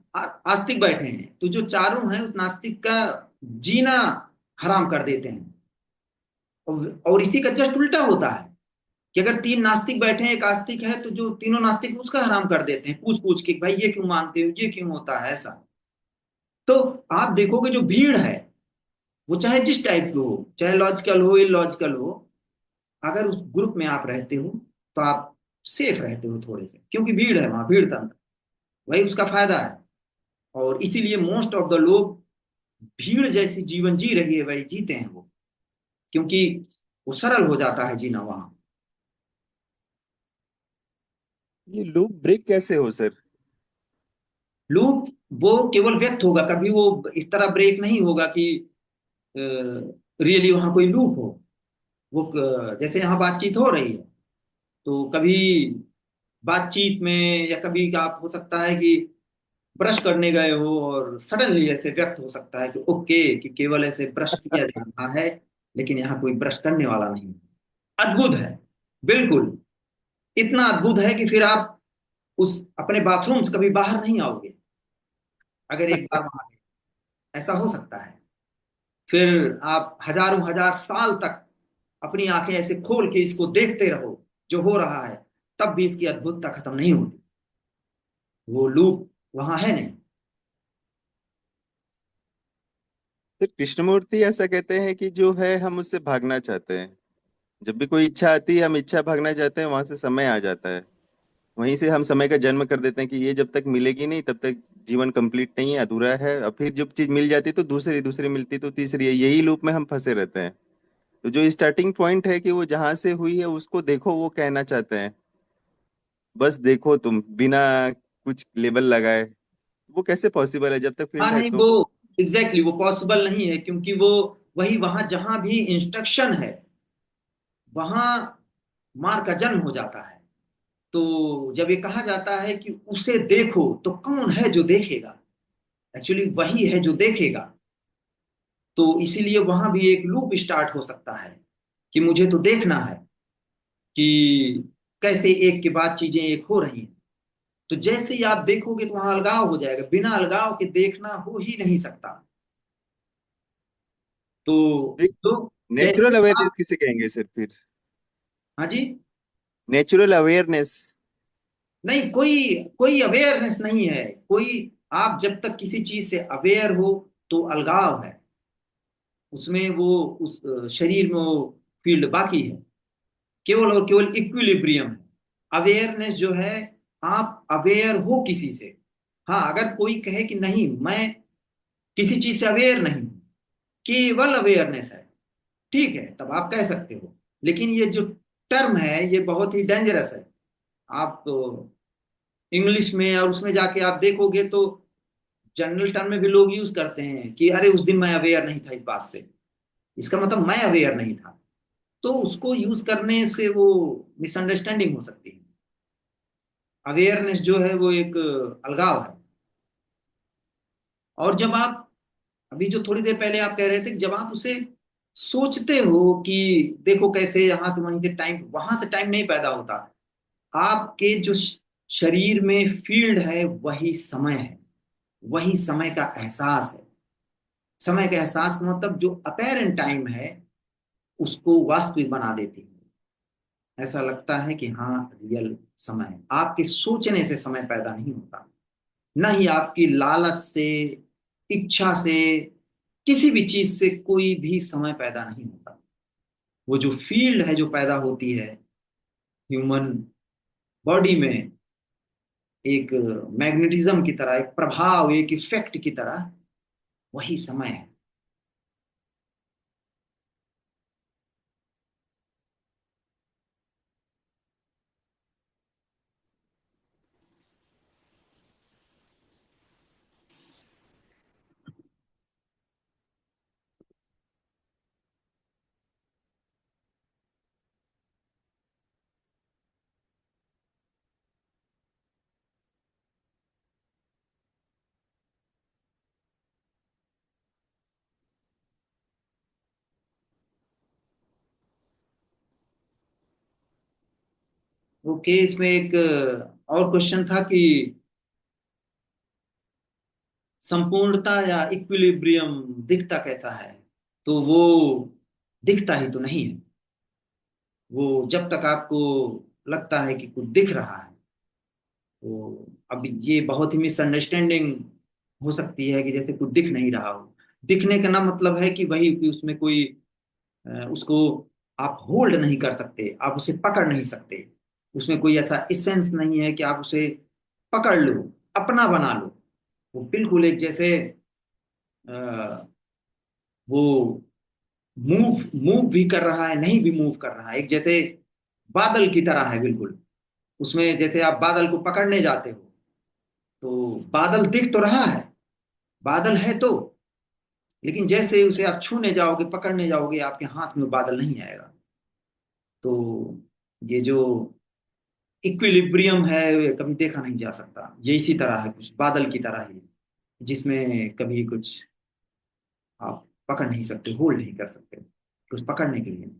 आस्तिक बैठे हैं, तो जो चारों हैं उस नास्तिक का जीना हराम कर देते हैं। और इसी का जस्ट उल्टा होता है कि अगर तीन नास्तिक बैठे हैं एक आस्तिक है, तो जो तीनों नास्तिक उसका हराम कर देते हैं पूछ पूछ के कि भाई ये क्यों मानते हो, ये क्यों होता है ऐसा। तो आप देखोगे जो भीड़ है वो चाहे जिस टाइप की हो, चाहे लॉजिकल हो इलॉजिकल हो, अगर उस ग्रुप में आप रहते हो तो आप सेफ रहते हो थोड़े से, क्योंकि भीड़ है वहां, भीड़ तंत्र, वही उसका फायदा है। और इसीलिए मोस्ट ऑफ द लोग भीड़ जैसी जीवन जी रही है वही जीते हैं वो, क्योंकि वो सरल हो जाता है जीना वहां। ये लूप ब्रेक कैसे हो सर? लूप वो केवल व्यक्त होगा, कभी वो इस तरह ब्रेक नहीं होगा कि रियली वहां कोई लूप हो। वो जैसे यहाँ बातचीत हो रही है, तो कभी बातचीत में या कभी आप हो सकता है कि ब्रश करने गए हो और सडनली ऐसे व्यक्त हो सकता है कि ओके, कि केवल ऐसे ब्रश किया जा रहा है, लेकिन यहाँ कोई ब्रश करने वाला नहीं। अद्भुत है। बिल्कुल। इतना अद्भुत है कि फिर आप उस अपने बाथरूम से कभी बाहर नहीं आओगे अगर एक बार वहां गए। ऐसा हो सकता है। फिर आप हजारों हजार साल तक अपनी आंखें ऐसे खोल के इसको देखते रहो जो हो रहा है, तब भी इसकी अद्भुतता खत्म नहीं होती। वो लूप वहां है नहीं। तो कृष्णमूर्ति ऐसा कहते हैं कि जो है हम उससे भागना चाहते हैं। जब भी कोई इच्छा आती है हम इच्छा भागना चाहते हैं, वहां से समय आ जाता है। वहीं से हम समय का जन्म कर देते हैं कि ये जब तक मिलेगी नहीं तब तक जीवन कंप्लीट नहीं है, अधूरा है। और फिर जब चीज मिल जाती है तो दूसरी, दूसरी मिलती तो तीसरी है, यही लूप में हम फंसे रहते हैं। तो जो स्टार्टिंग पॉइंट है कि वो जहां से हुई है उसको देखो, वो कहना चाहते हैं बस देखो तुम, बिना कुछ लेबल लगाए। वो कैसे पॉसिबल है जब तक हाँ फील्ड है नहीं, तो। वो एग्जैक्टली वो पॉसिबल नहीं है, क्योंकि वो वही वहां जहां भी इंस्ट्रक्शन है वहां मार का जन्म हो जाता है। तो जब ये कहा जाता है कि उसे देखो, तो कौन है जो देखेगा? एक्चुअली वही है जो देखेगा। तो इसीलिए वहां भी एक लूप स्टार्ट हो सकता है कि मुझे तो देखना है कि कैसे एक के बाद चीजें एक हो रही हैं। तो जैसे ही आप देखोगे तो वहां अलगाव हो जाएगा, बिना अलगाव के देखना हो ही नहीं सकता। तो एक तो नेचुरल जैसे अवेयरनेस आप, किसे कहेंगे सर फिर? हाँ जी, नेचुरल अवेयरनेस। नहीं, कोई कोई अवेयरनेस नहीं है कोई। आप जब तक किसी चीज से अवेयर हो तो अलगाव है उसमें, वो उस शरीर में वो फील्ड बाकी है। केवल और केवल इक्विलिब्रियम है। अवेयरनेस जो है, आप अवेयर हो किसी से। हाँ, अगर कोई कहे कि नहीं मैं किसी चीज से अवेयर नहीं हूं, केवल अवेयरनेस है, ठीक है, तब आप कह सकते हो। लेकिन ये जो टर्म है ये बहुत ही डेंजरस है। आप इंग्लिश में और उसमें जाके आप देखोगे तो जनरल टर्म में भी लोग यूज करते हैं कि अरे उस दिन मैं अवेयर नहीं था इस बात से, इसका मतलब मैं अवेयर नहीं था। तो उसको यूज करने से वो मिसअंडरस्टैंडिंग हो सकती है। अवेयरनेस जो है वो एक अलगाव है। और जब आप, अभी जो थोड़ी देर पहले आप कह रहे थे कि जब आप उसे सोचते हो कि देखो कैसे यहां से वहीं से टाइम, वहां से टाइम नहीं पैदा होता। आपके जो शरीर में फील्ड है वही समय है, वही समय का एहसास है। समय का एहसास का मतलब जो अपेरेंट टाइम है उसको वास्तविक बना देती है। ऐसा लगता है कि हाँ रियल समय है। आपके सोचने से समय पैदा नहीं होता, न ही आपकी लालच से, इच्छा से, किसी भी चीज से कोई भी समय पैदा नहीं होता। वो जो फील्ड है जो पैदा होती है ह्यूमन बॉडी में, एक मैग्नेटिज्म की तरह, एक प्रभाव, एक इफेक्ट की तरह, वही समय है। ओके, इसमें एक और क्वेश्चन था कि संपूर्णता या इक्विलिब्रियम दिखता कैसा है? तो वो दिखता ही तो नहीं है। वो जब तक आपको लगता है कि कुछ दिख रहा है, तो अब ये बहुत ही मिसअंडरस्टैंडिंग हो सकती है कि जैसे कुछ दिख नहीं रहा हो। दिखने का ना मतलब है कि वही कि उसमें कोई उसको आप होल्ड नहीं कर सकते, आप उसे पकड़ नहीं सकते। उसमें कोई ऐसा इसेंस नहीं है कि आप उसे पकड़ लो, अपना बना लो। वो बिल्कुल एक जैसे अ, वो मूव मूव भी कर रहा है, नहीं भी मूव कर रहा है, एक जैसे बादल की तरह है बिल्कुल। उसमें जैसे आप बादल को पकड़ने जाते हो तो बादल दिख तो रहा है, बादल है तो, लेकिन जैसे उसे आप छूने जाओगे, पकड़ने जाओगे, आपके हाथ में वो बादल नहीं आएगा। तो ये जो इक्विलिब्रियम है ये कभी देखा नहीं जा सकता। ये इसी तरह है, कुछ बादल की तरह ही, जिसमें कभी कुछ आप पकड़ नहीं सकते, होल्ड नहीं कर सकते कुछ पकड़ने के लिए।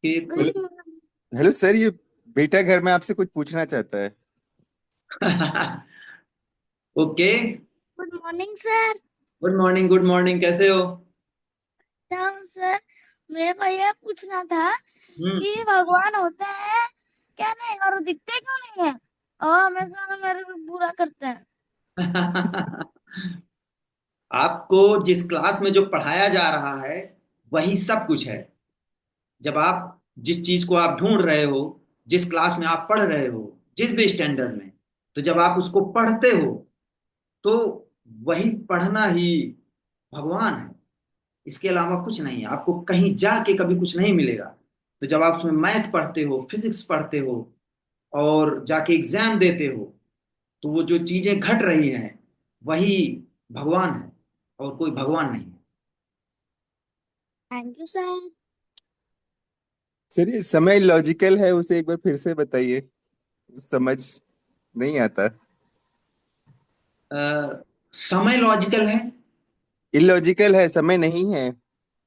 ये तो हेलो, हेलो सर, ये बेटा घर में आपसे कुछ पूछना चाहता है। Okay. Good morning sir. Good morning, good morning, कैसे हो? राम सर, मेरे को यह पूछना था हम्म। कि भगवान होते हैं क्या नहीं, और वो दिखते क्यों नहीं है और हमेशा मेरे को बुरा करते हैं। आपको जिस क्लास में जो पढ़ाया जा रहा है वही सब कुछ है। जब आप जिस चीज को आप ढूंढ रहे हो, जिस क्लास में आप पढ़ रहे हो, जिस भी स्टैंडर्ड में, तो जब आप उसको पढ़ते हो तो वही पढ़ना ही भगवान है। इसके अलावा कुछ नहीं है। आपको कहीं जाके कभी कुछ नहीं मिलेगा। तो जब आप उसमें मैथ पढ़ते हो, फिजिक्स पढ़ते हो और जाके एग्जाम देते हो, तो वो जो चीजें घट रही हैं वही भगवान है, और कोई भगवान नहीं है। Thank you sir. सर ये समय लॉजिकल है, उसे एक बार फिर से बताइए, समझ नहीं आता। समय लॉजिकल है। इलॉजिकल है, समय नहीं है। वो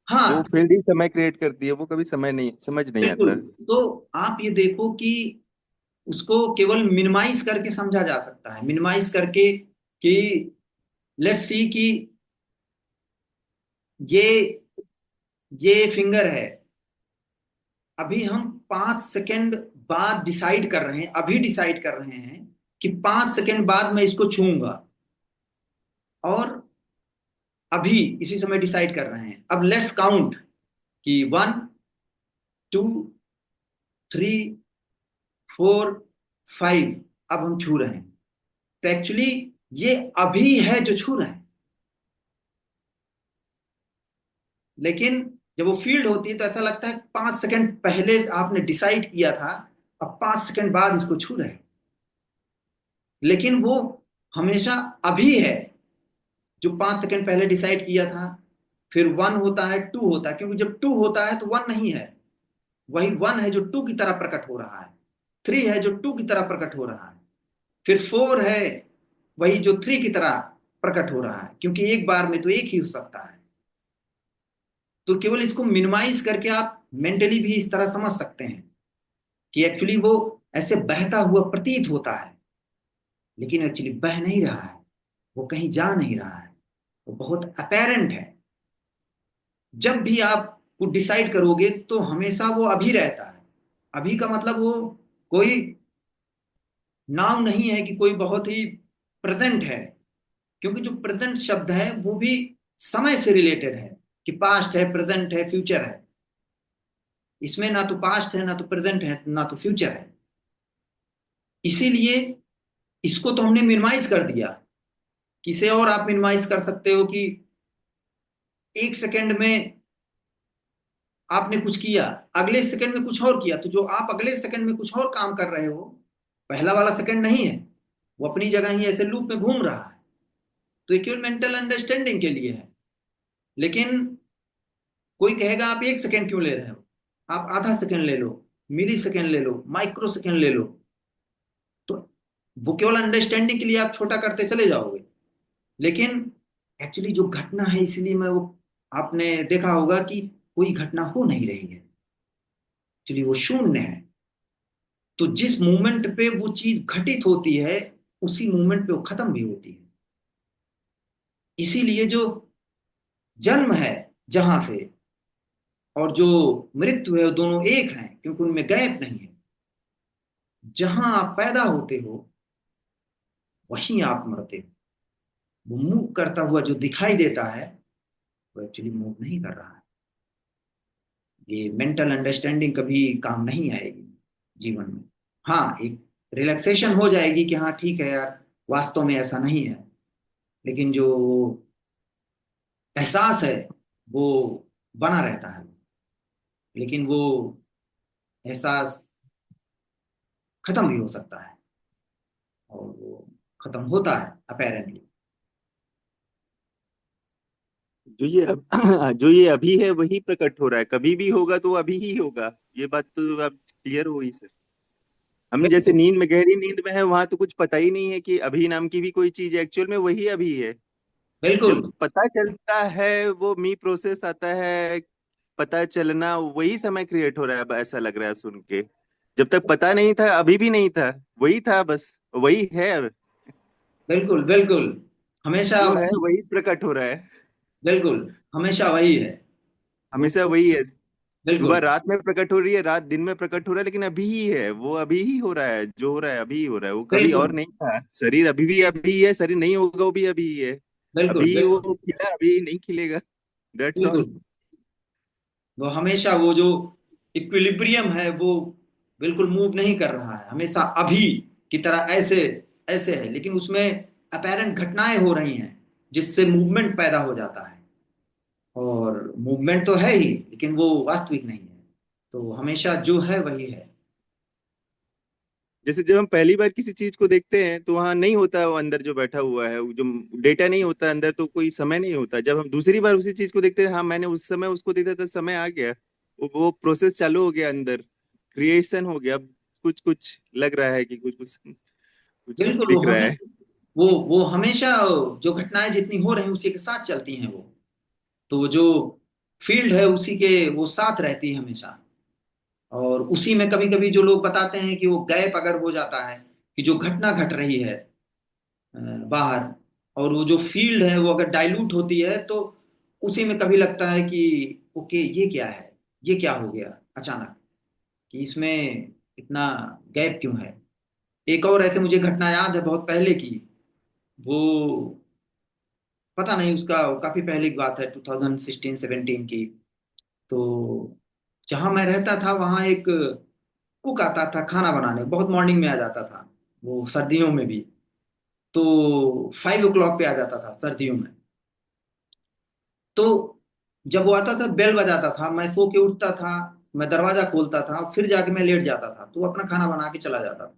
हाँ, फील्ड ही समय क्रिएट करती है, वो कभी समय नहीं, समझ नहीं बिल्कुल। आता। तो आप ये देखो कि उसको केवल मिनिमाइज करके समझा जा सकता है, मिनिमाइज करके कि लेट्स सी कि ये ये फिंगर है। अभी हम 5 सेकंड बाद डिसाइड कर रहे हैं, अभी डिसाइड कर रहे हैं कि 5 सेकंड बाद मैं इसको छूऊंगा, और अभी इसी समय डिसाइड कर रहे हैं। अब लेट्स काउंट कि 1, 2, 3, 4, 5। अब हम छू रहे हैं। तो एक्चुअली ये अभी है जो छू रहे हैं। लेकिन जब वो फील्ड होती है तो ऐसा लगता है 5 सेकंड पहले आपने डिसाइड किया था, अब 5 सेकंड बाद इसको छू रहे हैं। लेकिन वो हमेशा अभी है जो 5 सेकंड पहले डिसाइड किया था। फिर 1 होता है, 2 होता है, क्योंकि जब 2 होता है तो 1 नहीं है। वही 1 है जो 2 की तरह प्रकट हो रहा है। 3 है जो 2 की तरह प्रकट हो रहा है। फिर 4 है, वही जो 3 की तरह प्रकट हो रहा है, क्योंकि एक बार में तो एक ही हो सकता है। तो केवल इसको मिनिमाइज करके आप मेंटली भी इस तरह समझ सकते हैं कि एक्चुअली वो ऐसे बहता हुआ प्रतीत होता है, लेकिन एक्चुअली बह नहीं रहा है। वो कहीं जा नहीं रहा है। वो बहुत अपेरेंट है। जब भी आप वो डिसाइड करोगे तो हमेशा वो अभी रहता है। अभी का मतलब वो कोई नाउन नहीं है कि कोई बहुत ही प्रेजेंट है, क्योंकि जो प्रेजेंट शब्द है वो भी समय से रिलेटेड है, कि पास्ट है, प्रेजेंट है, फ्यूचर है। इसमें ना तो पास्ट है, ना तो प्रेजेंट है, ना तो फ्यूचर है। इसीलिए इसको तो हमने मिनिमाइज कर दिया। किसे और आप मिनिमाइज कर सकते हो कि 1 सेकंड में आपने कुछ किया, अगले सेकंड में कुछ और किया, तो जो आप अगले सेकंड में कुछ और काम कर रहे हो, पहला वाला सेकंड नहीं है। वो अपनी जगह ही ऐसे लूप में घूम रहा है। तो ये केवल मेंटल अंडरस्टैंडिंग के लिए है। लेकिन कोई कहेगा आप 1 सेकंड क्यों ले रहे हो? आप आधा सेकंड ले लो, मिली सेकंड ले लो, माइक्रो सेकंड ले लो। तो वो केवल अंडरस्टैंडिंग के लिए आप छोटा करते चले जाओगे। लेकिन एक्चुअली जो घटना है, इसलिए मैं वो, आपने देखा होगा कि कोई घटना हो नहीं रही है, एक्चुअली वो शून्य है। तो जिस मोमेंट पे वो चीज घटित होती है, उसी मोमेंट पे वो खत्म भी होती है। इसीलिए जो जन्म है जहां से, और जो मृत्यु है, वो दोनों एक हैं, क्योंकि उनमें गैप नहीं है। जहां आप पैदा होते हो वहीं आप मरते हो। वो मूव करता हुआ जो दिखाई देता है, वो एक्चुअली मूव नहीं कर रहा है। ये मेंटल अंडरस्टैंडिंग कभी काम नहीं आएगी जीवन में। हाँ, एक रिलैक्सेशन हो जाएगी कि हाँ ठीक है यार, वास्तव में ऐसा नहीं है। लेकिन जो एहसास है वो बना रहता है। लेकिन वो एहसास खत्म भी हो सकता है, और वो खत्म होता है अपेरेंटली। जो ये जो ये अभी है वही प्रकट हो रहा है, कभी भी होगा तो वो अभी ही होगा। ये बात तो अब क्लियर हो गई सर। हम जैसे बिल्कुल, नींद में, गहरी नींद में है, वहां तो कुछ पता ही नहीं है कि अभी नाम की भी कोई चीज है, एक्चुअल में वही अभी है। बिल्कुल। जब पता चलता है वो मी प्रोसेस आता है, पता चलना वही समय क्रिएट हो रहा है। अब ऐसा लग रहा है सुन के, जब तक पता नहीं था अभी भी नहीं था, वही था बस, वही है अब। बिल्कुल बिल्कुल। हमेशा जो है वही। वही प्रकट हो रहा है। बिल्कुल। हमेशा वही है। वो हमेशा वही है। सुबह बिल्कुल रात में प्रकट हो रही है, रात दिन में प्रकट हो रहा है, लेकिन अभी ही है वो, अभी ही हो रहा है, जो हो रहा है अभी ही हो रहा है, वो कभी और बिल्कुल नहीं था। शरीर अभी भी अभी ही है, शरीर नहीं होगा वो भी अभी ही है। बिल्कुल अभी वो बिल्कुल खिला, अभी नहीं खिलेगा। दैट्स बिल्कुल। ऑल। वो हमेशा वो जो इक्विलिब्रियम है वो बिल्कुल मूव नहीं कर रहा है, हमेशा अभी की तरह ऐसे ऐसे है, लेकिन उसमें अपेरेंट घटनाएं हो रही हैं जिससे मूवमेंट पैदा हो जाता है। और मूवमेंट तो है ही, लेकिन वो वास्तविक नहीं है। तो हमेशा जो है वही है। जैसे जब हम पहली बार किसी चीज को देखते हैं तो वहां नहीं होता वो अंदर जो बैठा हुआ है, वो जो डेटा नहीं होता अंदर, तो कोई समय नहीं होता। जब हम दूसरी बार उसी चीज को देखते हैं, हाँ मैंने उस समय उसको देखा था, समय आ गया, वो प्रोसेस चालू हो गया, अंदर क्रिएशन हो गया। अब कुछ कुछ लग रहा है कि कुछ कुछ कुछ कुछ बिल्कुल। वो दिख रहा हमें है। वो हमेशा जो घटनाएं जितनी हो रही हैं उसी के साथ चलती हैं वो। तो जो फील्ड है उसी के वो साथ रहती है हमेशा। और उसी में कभी कभी जो लोग बताते हैं कि वो गैप अगर हो जाता है, कि जो घटना घट रही है बाहर, और वो जो फील्ड है वो अगर डाइल्यूट होती है, तो उसी में कभी लगता है कि ओके ये क्या है, ये क्या हो गया अचानक, कि इसमें इतना गैप क्यों है। एक और ऐसे मुझे घटना याद है बहुत पहले की। वो पता नहीं, उसका काफी पहले की बात है, 2016-17 की। तो जहां मैं रहता था वहां एक कुक आता था खाना बनाने, बहुत मॉर्निंग में आ जाता था, वो सर्दियों में भी। तो 5 o'clock पे आ जाता था सर्दियों में। तो जब वो आता था बेल बजाता था, मैं सो के उठता था, मैं दरवाजा खोलता था, फिर जाके मैं लेट जाता था, तो वो अपना खाना बना के चला जाता था।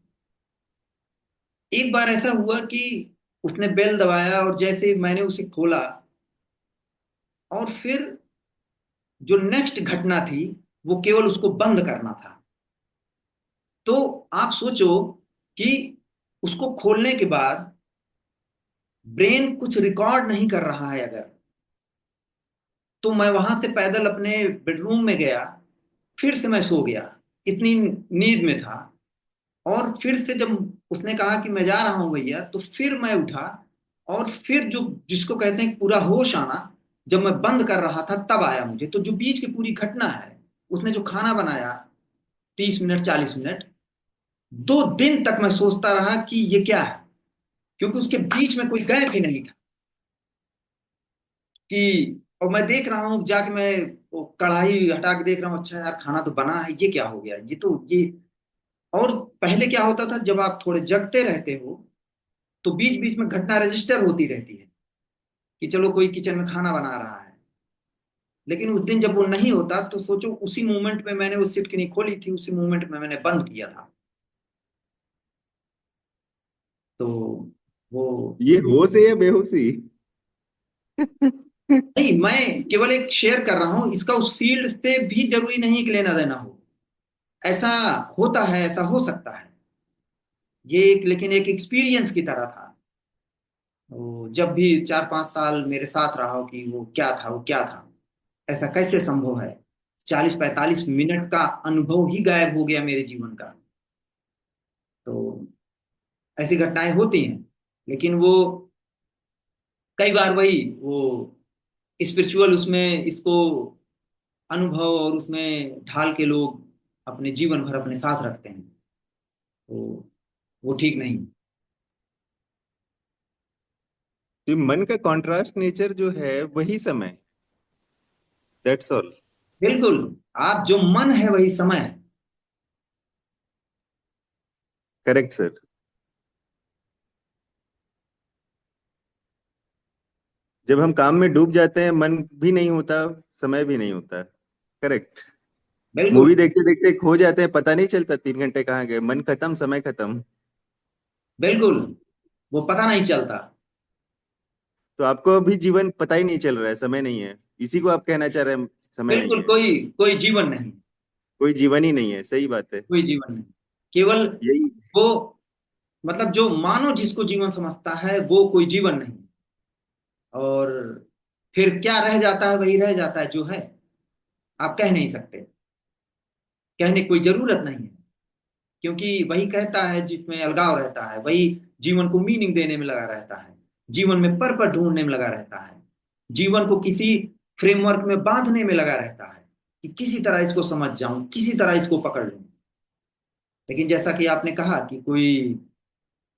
एक बार ऐसा हुआ कि उसने बेल दबाया, और जैसे ही मैंने उसे खोला, और फिर जो नेक्स्ट घटना थी वो केवल उसको बंद करना था। तो आप सोचो कि उसको खोलने के बाद ब्रेन कुछ रिकॉर्ड नहीं कर रहा है अगर, तो मैं वहां से पैदल अपने बेडरूम में गया, फिर से मैं सो गया, इतनी नींद में था। और फिर से जब उसने कहा कि मैं जा रहा हूं भैया, तो फिर मैं उठा, और फिर जो जिसको कहते हैं पूरा होश आना, जब मैं बंद कर रहा था तब आया मुझे। तो जो बीच की पूरी घटना है, उसने जो खाना बनाया 30 मिनट 40 मिनट, 2 दिन तक मैं सोचता रहा कि ये क्या है, क्योंकि उसके बीच में कोई गैप ही नहीं था। कि और मैं देख रहा हूँ जाके, मैं वो कढ़ाई हटा के देख रहा हूँ, अच्छा यार खाना तो बना है, ये क्या हो गया, ये तो ये। और पहले क्या होता था, जब आप थोड़े जगते रहते हो तो बीच बीच में घटना रजिस्टर होती रहती है, कि चलो कोई किचन में खाना बना रहा है। लेकिन उस दिन जब वो नहीं होता, तो सोचो उसी मोमेंट में मैंने वो सिटकनी खोली थी, उसी मोमेंट में मैंने बंद किया था। तो वो ये होश है या बेहोशी? नहीं, मैं केवल एक शेयर कर रहा हूं, इसका उस फील्ड से भी जरूरी नहीं कि लेना देना हो। ऐसा होता है, ऐसा हो सकता है। ये एक लेकिन एक एक्सपीरियंस की तरह था। वो जब भी 4-5 साल मेरे साथ रहा हो कि वो क्या था, वो क्या था, ऐसा कैसे संभव है, 40-45 मिनट का अनुभव ही गायब हो गया मेरे जीवन का। तो ऐसी घटनाएं होती हैं, लेकिन वो कई बार वही वो स्पिरिचुअल उसमें इसको अनुभव और उसमें ढाल के लोग अपने जीवन भर अपने साथ रखते हैं। तो वो ठीक नहीं। ये मन का कॉन्ट्रास्ट नेचर जो है वही समय। That's all. बिल्कुल। आप जो मन है वही समय है। Correct sir. जब हम काम में डूब जाते हैं, मन भी नहीं होता, समय भी नहीं होता। करेक्ट। बिल्कुल मूवी देखते देखते खो जाते हैं, पता नहीं चलता 3 घंटे कहाँ गए, मन खत्म, समय खत्म। बिल्कुल। वो पता नहीं चलता। तो आपको अभी जीवन पता ही नहीं चल रहा है, समय नहीं है, इसी को आप कहना चाह रहे हैं, समय नहीं बिल्कुल। है। कोई कोई जीवन नहीं। कोई जीवन ही नहीं है, सही बात है। कोई जीवन नहीं। केवल यही। वो, मतलब जो मानव जिसको जीवन समझता है वो कोई जीवन नहीं। और फिर क्या रह जाता है, वही रह जाता है जो है। आप कह नहीं सकते, कहने की कोई जरूरत नहीं है, क्योंकि वही कहता है जिसमें अलगाव रहता है, वही जीवन को मीनिंग देने में लगा रहता है, जीवन में पर्पस ढूंढने में लगा रहता है, जीवन को किसी फ्रेमवर्क में बांधने में लगा रहता है कि किसी तरह इसको समझ जाऊं, किसी तरह इसको पकड़ लूं। लेकिन जैसा कि आपने कहा कि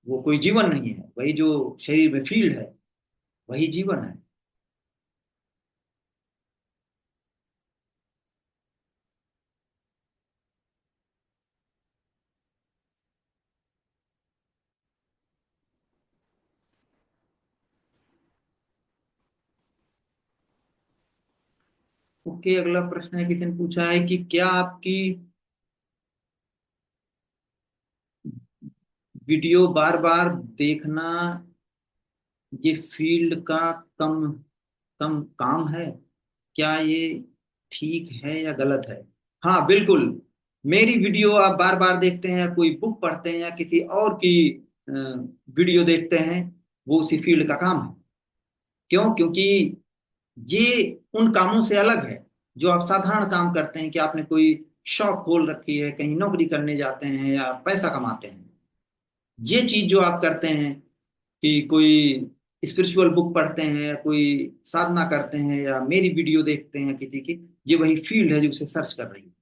वो कोई जीवन नहीं है, वही जो शरीर में फील्ड है वही जीवन है। ओके, अगला प्रश्न है, किसी ने पूछा है कि क्या आपकी वीडियो बार बार देखना ये फील्ड का कम कम काम है, क्या ये ठीक है या गलत है? हाँ बिल्कुल, मेरी वीडियो आप बार बार देखते हैं या कोई बुक पढ़ते हैं या किसी और की वीडियो देखते हैं, वो उसी फील्ड का काम है। क्यों? क्योंकि ये उन कामों से अलग है जो आप साधारण काम करते हैं, कि आपने कोई शॉप खोल रखी है, कहीं नौकरी करने जाते हैं या पैसा कमाते हैं। ये चीज जो आप करते हैं कि कोई स्पिरिचुअल बुक पढ़ते हैं या कोई साधना करते हैं या मेरी वीडियो देखते हैं किसी की, ये वही फील्ड है जो उसे सर्च कर रही है।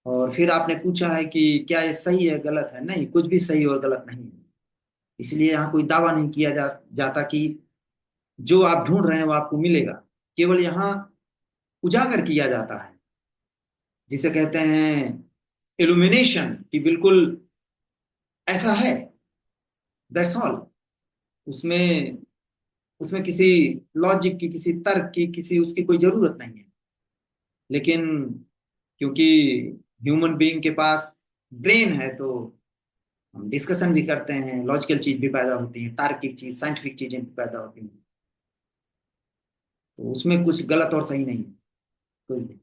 और फिर आपने पूछा है कि क्या ये सही है गलत है? नहीं, कुछ भी सही और गलत नहीं है। इसलिए यहाँ कोई दावा नहीं किया जाता कि जो आप ढूंढ रहे हैं वो आपको मिलेगा। केवल यहाँ उजागर किया जाता है, जिसे कहते हैं इल्यूमिनेशन, कि बिल्कुल ऐसा है, दैट्स ऑल। उसमें उसमें किसी लॉजिक की, किसी तर्क की, किसी उसकी कोई जरूरत नहीं है। लेकिन क्योंकि ह्यूमन बीइंग के पास ब्रेन है, तो हम डिस्कशन भी करते हैं, लॉजिकल चीज भी पैदा होती है, तार्किक चीज, साइंटिफिक चीजें भी पैदा होती हैं। तो उसमें कुछ गलत और सही नहीं है, कोई भी।